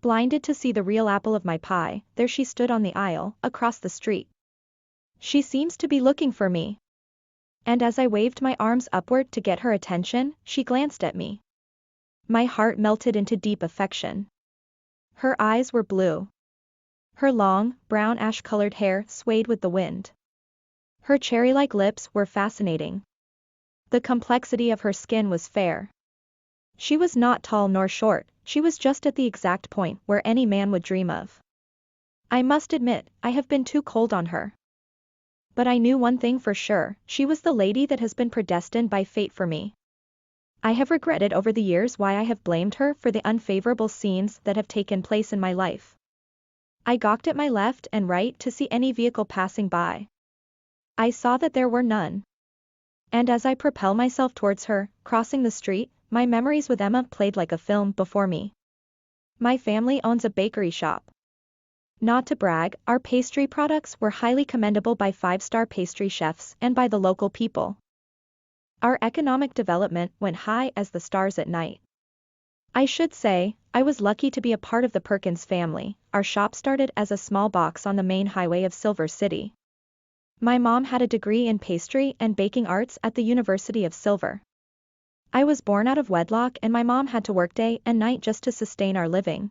blinded to see the real apple of my pie. There she stood on the aisle, across the street. She seems to be looking for me. And as I waved my arms upward to get her attention, she glanced at me. My heart melted into deep affection. Her eyes were blue. Her long, brown ash-colored hair swayed with the wind. Her cherry-like lips were fascinating. The complexity of her skin was fair. She was not tall nor short, she was just at the exact point where any man would dream of. I must admit, I have been too cold on her. But I knew one thing for sure, she was the lady that has been predestined by fate for me. I have regretted over the years why I have blamed her for the unfavorable scenes that have taken place in my life. I gawked at my left and right to see any vehicle passing by. I saw that there were none. And as I propelled myself towards her, crossing the street, my memories with Emma played like a film before me. My family owns a bakery shop. Not to brag, our pastry products were highly commendable by 5-star pastry chefs and by the local people. Our economic development went high as the stars at night. I should say, I was lucky to be a part of the Perkins family. Our shop started as a small box on the main highway of Silver City. My mom had a degree in pastry and baking arts at the University of Silver. I was born out of wedlock and my mom had to work day and night just to sustain our living.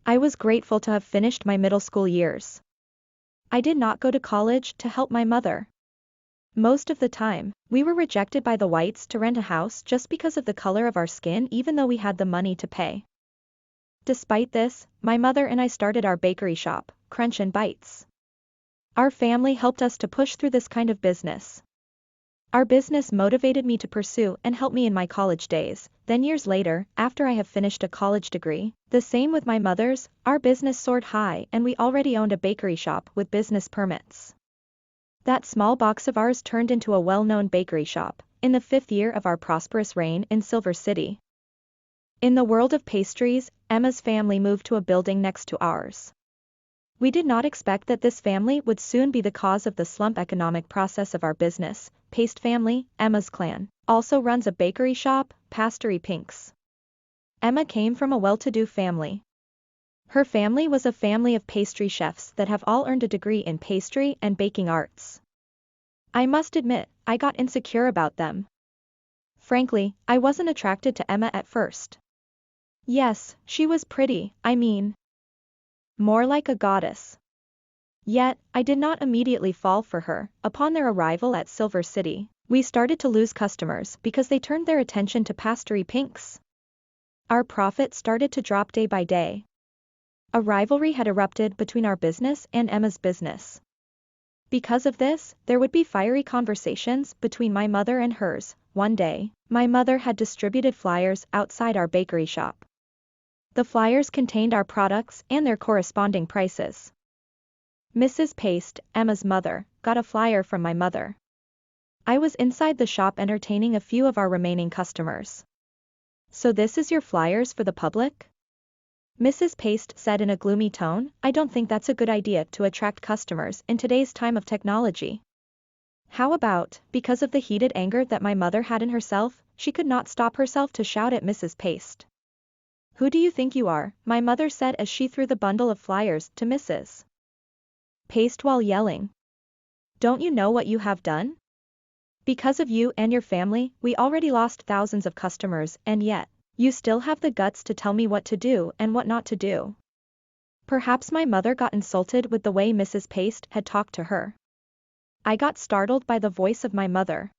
I was grateful to have finished my middle school years. I did not go to college to help my mother. Most of the time, we were rejected by the whites to rent a house just because of the color of our skin even though we had the money to pay. Despite this, my mother and I started our bakery shop, Crunch and Bites. Our family helped us to push through this kind of business. Our business motivated me to pursue and help me in my college days. Then years later, after I have finished a college degree, the same with my mother's, our business soared high and we already owned a bakery shop with business permits. That small box of ours turned into a well-known bakery shop, in the 5th year of our prosperous reign in Silver City. In the world of pastries, Emma's family moved to a building next to ours. We did not expect that this family would soon be the cause of the slump economic process of our business. Paste family, Emma's clan, also runs a bakery shop, Pastry Pinks. Emma came from a well-to-do family. Her family was a family of pastry chefs that have all earned a degree in pastry and baking arts. I must admit, I got insecure about them. Frankly, I wasn't attracted to Emma at first. Yes, she was pretty, I mean, more like a goddess. Yet, I did not immediately fall for her. Upon their arrival at Silver City, we started to lose customers because they turned their attention to Pastry Pinks. Our profit started to drop day by day. A rivalry had erupted between our business and Emma's business. Because of this, there would be fiery conversations between my mother and hers. One day, my mother had distributed flyers outside our bakery shop. The flyers contained our products and their corresponding prices. Mrs. Paste, Emma's mother, got a flyer from my mother. I was inside the shop entertaining a few of our remaining customers. "So this is your flyers for the public?" Mrs. Paste said in a gloomy tone. "I don't think that's a good idea to attract customers in today's time of technology." How about, because of the heated anger that my mother had in herself, she could not stop herself to shout at Mrs. Paste. "Who do you think you are?" my mother said as she threw the bundle of flyers to Mrs. Paste while yelling. "Don't you know what you have done? Because of you and your family, we already lost thousands of customers and yet, you still have the guts to tell me what to do and what not to do." Perhaps my mother got insulted with the way Mrs. Paste had talked to her. I got startled by the voice of my mother.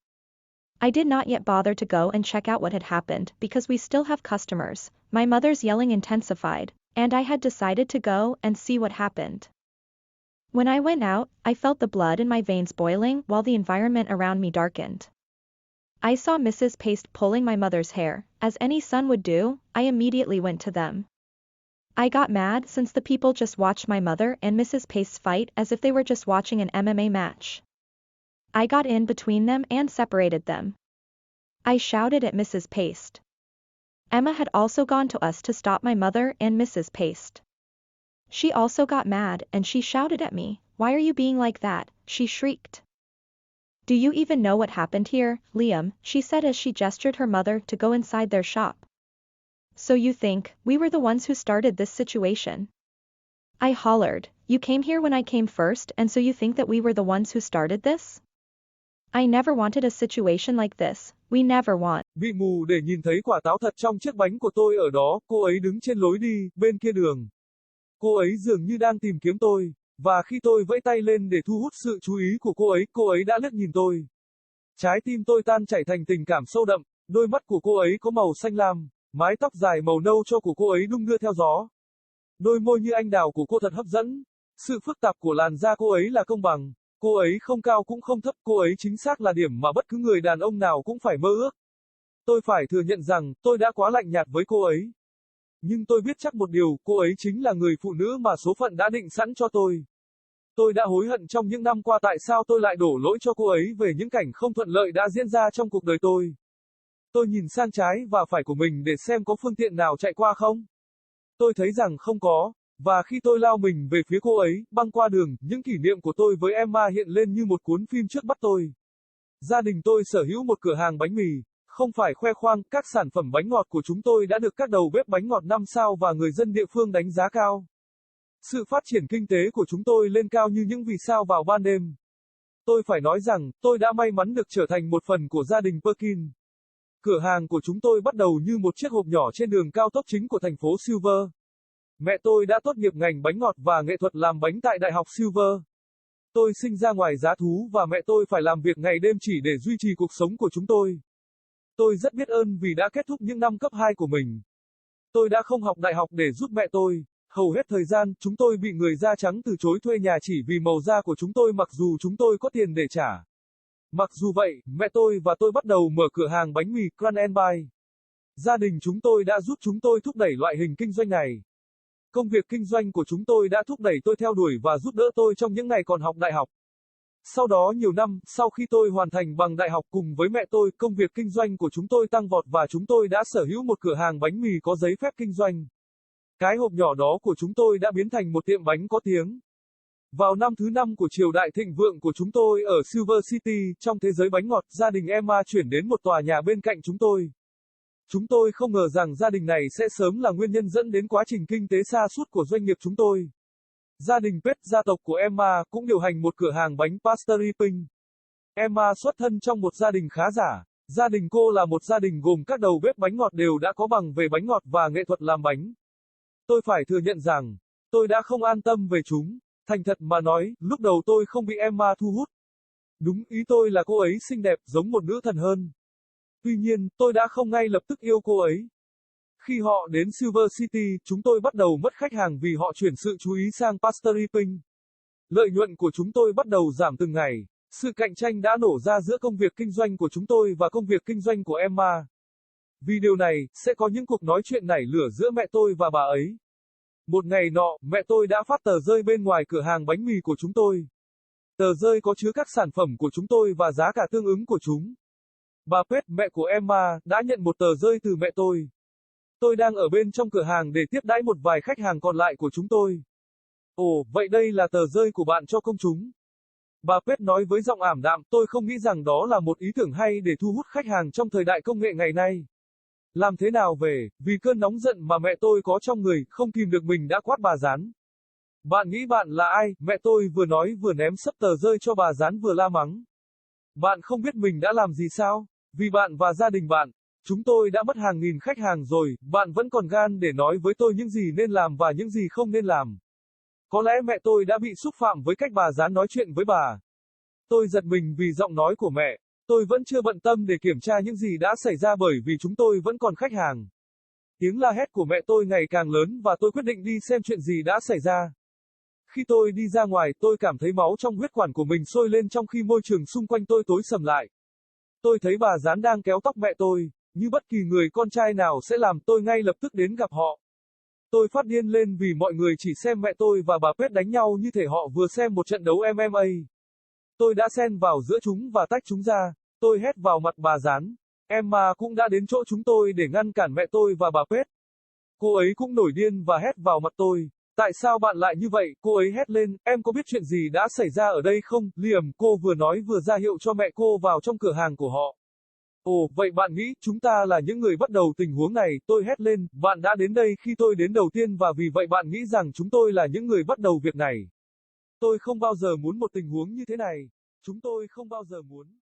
I did not yet bother to go and check out what had happened because we still have customers. My mother's yelling intensified, and I had decided to go and see what happened. When I went out, I felt the blood in my veins boiling while the environment around me darkened. I saw Mrs. Paste pulling my mother's hair. As any son would do, I immediately went to them. I got mad since the people just watched my mother and Mrs. Paste's fight as if they were just watching an MMA match. I got in between them and separated them. I shouted at Mrs. Paste. Emma had also gone to us to stop my mother and Mrs. Paste. She also got mad and she shouted at me. "Why are you being like that?" she shrieked. "Do you even know what happened here, Liam?" she said as she gestured her mother to go inside their shop. So you think, we were the ones who started this situation? I hollered, you came here when I came first and so you think that we were the ones who started this? I never wanted a situation like this, we never want. Bị mù để nhìn thấy quả táo thật trong chiếc bánh của tôi ở đó, cô ấy đứng trên lối đi, bên kia đường. Cô ấy dường như đang tìm kiếm tôi, và khi tôi vẫy tay lên để thu hút sự chú ý của cô ấy đã liếc nhìn tôi. Trái tim tôi tan chảy thành tình cảm sâu đậm, đôi mắt của cô ấy có màu xanh lam, mái tóc dài màu nâu cho của cô ấy đung đưa theo gió. Đôi môi như anh đào của cô thật hấp dẫn. Sự phức tạp của làn da cô ấy là công bằng. Cô ấy không cao cũng không thấp, cô ấy chính xác là điểm mà bất cứ người đàn ông nào cũng phải mơ ước. Tôi phải thừa nhận rằng, tôi đã quá lạnh nhạt với cô ấy. Nhưng tôi biết chắc một điều, cô ấy chính là người phụ nữ mà số phận đã định sẵn cho tôi. Tôi đã hối hận trong những năm qua tại sao tôi lại đổ lỗi cho cô ấy về những cảnh không thuận lợi đã diễn ra trong cuộc đời tôi. Tôi nhìn sang trái và phải của mình để xem có phương tiện nào chạy qua không. Tôi thấy rằng không có, và khi tôi lao mình về phía cô ấy, băng qua đường, những kỷ niệm của tôi với Emma hiện lên như một cuốn phim trước mắt tôi. Gia đình tôi sở hữu một cửa hàng bánh mì, không phải khoe khoang, các sản phẩm bánh ngọt của chúng tôi đã được các đầu bếp bánh ngọt 5 sao và người dân địa phương đánh giá cao. Sự phát triển kinh tế của chúng tôi lên cao như những vì sao vào ban đêm. Tôi phải nói rằng, tôi đã may mắn được trở thành một phần của gia đình Perkin. Cửa hàng của chúng tôi bắt đầu như một chiếc hộp nhỏ trên đường cao tốc chính của thành phố Silver. Mẹ tôi đã tốt nghiệp ngành bánh ngọt và nghệ thuật làm bánh tại Đại học Silver. Tôi sinh ra ngoài giá thú và mẹ tôi phải làm việc ngày đêm chỉ để duy trì cuộc sống của chúng tôi. Tôi rất biết ơn vì đã kết thúc những năm cấp 2 của mình. Tôi đã không học đại học để giúp mẹ tôi. Hầu hết thời gian, chúng tôi bị người da trắng từ chối thuê nhà chỉ vì màu da của chúng tôi mặc dù chúng tôi có tiền để trả. Mặc dù vậy, mẹ tôi và tôi bắt đầu mở cửa hàng bánh mì Crunch and Buy. Gia đình chúng tôi đã giúp chúng tôi thúc đẩy loại hình kinh doanh này. Công việc kinh doanh của chúng tôi đã thúc đẩy tôi theo đuổi và giúp đỡ tôi trong những ngày còn học đại học. Sau đó nhiều năm, sau khi tôi hoàn thành bằng đại học cùng với mẹ tôi, công việc kinh doanh của chúng tôi tăng vọt và chúng tôi đã sở hữu một cửa hàng bánh mì có giấy phép kinh doanh. Cái hộp nhỏ đó của chúng tôi đã biến thành một tiệm bánh có tiếng. Vào năm thứ 5 của triều đại thịnh vượng của chúng tôi ở Silver City, trong thế giới bánh ngọt, gia đình Emma chuyển đến một tòa nhà bên cạnh chúng tôi. Chúng tôi không ngờ rằng gia đình này sẽ sớm là nguyên nhân dẫn đến quá trình kinh tế sa sút của doanh nghiệp chúng tôi. Gia đình Pet, gia tộc của Emma, cũng điều hành một cửa hàng bánh pastry Pink. Emma xuất thân trong một gia đình khá giả. Gia đình cô là một gia đình gồm các đầu bếp bánh ngọt đều đã có bằng về bánh ngọt và nghệ thuật làm bánh. Tôi phải thừa nhận rằng, tôi đã không an tâm về chúng. Thành thật mà nói, lúc đầu tôi không bị Emma thu hút. Đúng, ý tôi là cô ấy xinh đẹp, giống một nữ thần hơn. Tuy nhiên, tôi đã không ngay lập tức yêu cô ấy. Khi họ đến Silver City, chúng tôi bắt đầu mất khách hàng vì họ chuyển sự chú ý sang Pastry Pink. Lợi nhuận của chúng tôi bắt đầu giảm từng ngày. Sự cạnh tranh đã nổ ra giữa công việc kinh doanh của chúng tôi và công việc kinh doanh của Emma. Vì điều này, sẽ có những cuộc nói chuyện nảy lửa giữa mẹ tôi và bà ấy. Một ngày nọ, mẹ tôi đã phát tờ rơi bên ngoài cửa hàng bánh mì của chúng tôi. Tờ rơi có chứa các sản phẩm của chúng tôi và giá cả tương ứng của chúng. Bà Pet, mẹ của Emma, đã nhận một tờ rơi từ mẹ tôi. Tôi đang ở bên trong cửa hàng để tiếp đãi một vài khách hàng còn lại của chúng tôi. Ồ, vậy đây là tờ rơi của bạn cho công chúng. Bà Pet nói với giọng ảm đạm, tôi không nghĩ rằng đó là một ý tưởng hay để thu hút khách hàng trong thời đại công nghệ ngày nay. Làm thế nào về, vì cơn nóng giận mà mẹ tôi có trong người, không kìm được mình đã quát bà Gián. Bạn nghĩ bạn là ai? Mẹ tôi vừa nói vừa ném sấp tờ rơi cho bà Gián vừa la mắng. Bạn không biết mình đã làm gì sao? Vì bạn và gia đình bạn, chúng tôi đã mất hàng nghìn khách hàng rồi, bạn vẫn còn gan để nói với tôi những gì nên làm và những gì không nên làm. Có lẽ mẹ tôi đã bị xúc phạm với cách bà Gián nói chuyện với bà. Tôi giật mình vì giọng nói của mẹ. Tôi vẫn chưa bận tâm để kiểm tra những gì đã xảy ra bởi vì chúng tôi vẫn còn khách hàng. Tiếng la hét của mẹ tôi ngày càng lớn và tôi quyết định đi xem chuyện gì đã xảy ra. Khi tôi đi ra ngoài, tôi cảm thấy máu trong huyết quản của mình sôi lên trong khi môi trường xung quanh tôi tối sầm lại. Tôi thấy bà Gián đang kéo tóc mẹ tôi, như bất kỳ người con trai nào sẽ làm, tôi ngay lập tức đến gặp họ. Tôi phát điên lên vì mọi người chỉ xem mẹ tôi và bà Pet đánh nhau như thể họ vừa xem một trận đấu MMA. Tôi đã xen vào giữa chúng và tách chúng ra. Tôi hét vào mặt bà Gián. Emma cũng đã đến chỗ chúng tôi để ngăn cản mẹ tôi và bà Pet. Cô ấy cũng nổi điên và hét vào mặt tôi. Tại sao bạn lại như vậy? Cô ấy hét lên, em có biết chuyện gì đã xảy ra ở đây không? Liam, cô vừa nói vừa ra hiệu cho mẹ cô vào trong cửa hàng của họ. Ồ, vậy bạn nghĩ, chúng ta là những người bắt đầu tình huống này, tôi hét lên, bạn đã đến đây khi tôi đến đầu tiên và vì vậy bạn nghĩ rằng chúng tôi là những người bắt đầu việc này. Tôi không bao giờ muốn một tình huống như thế này. Chúng tôi không bao giờ muốn.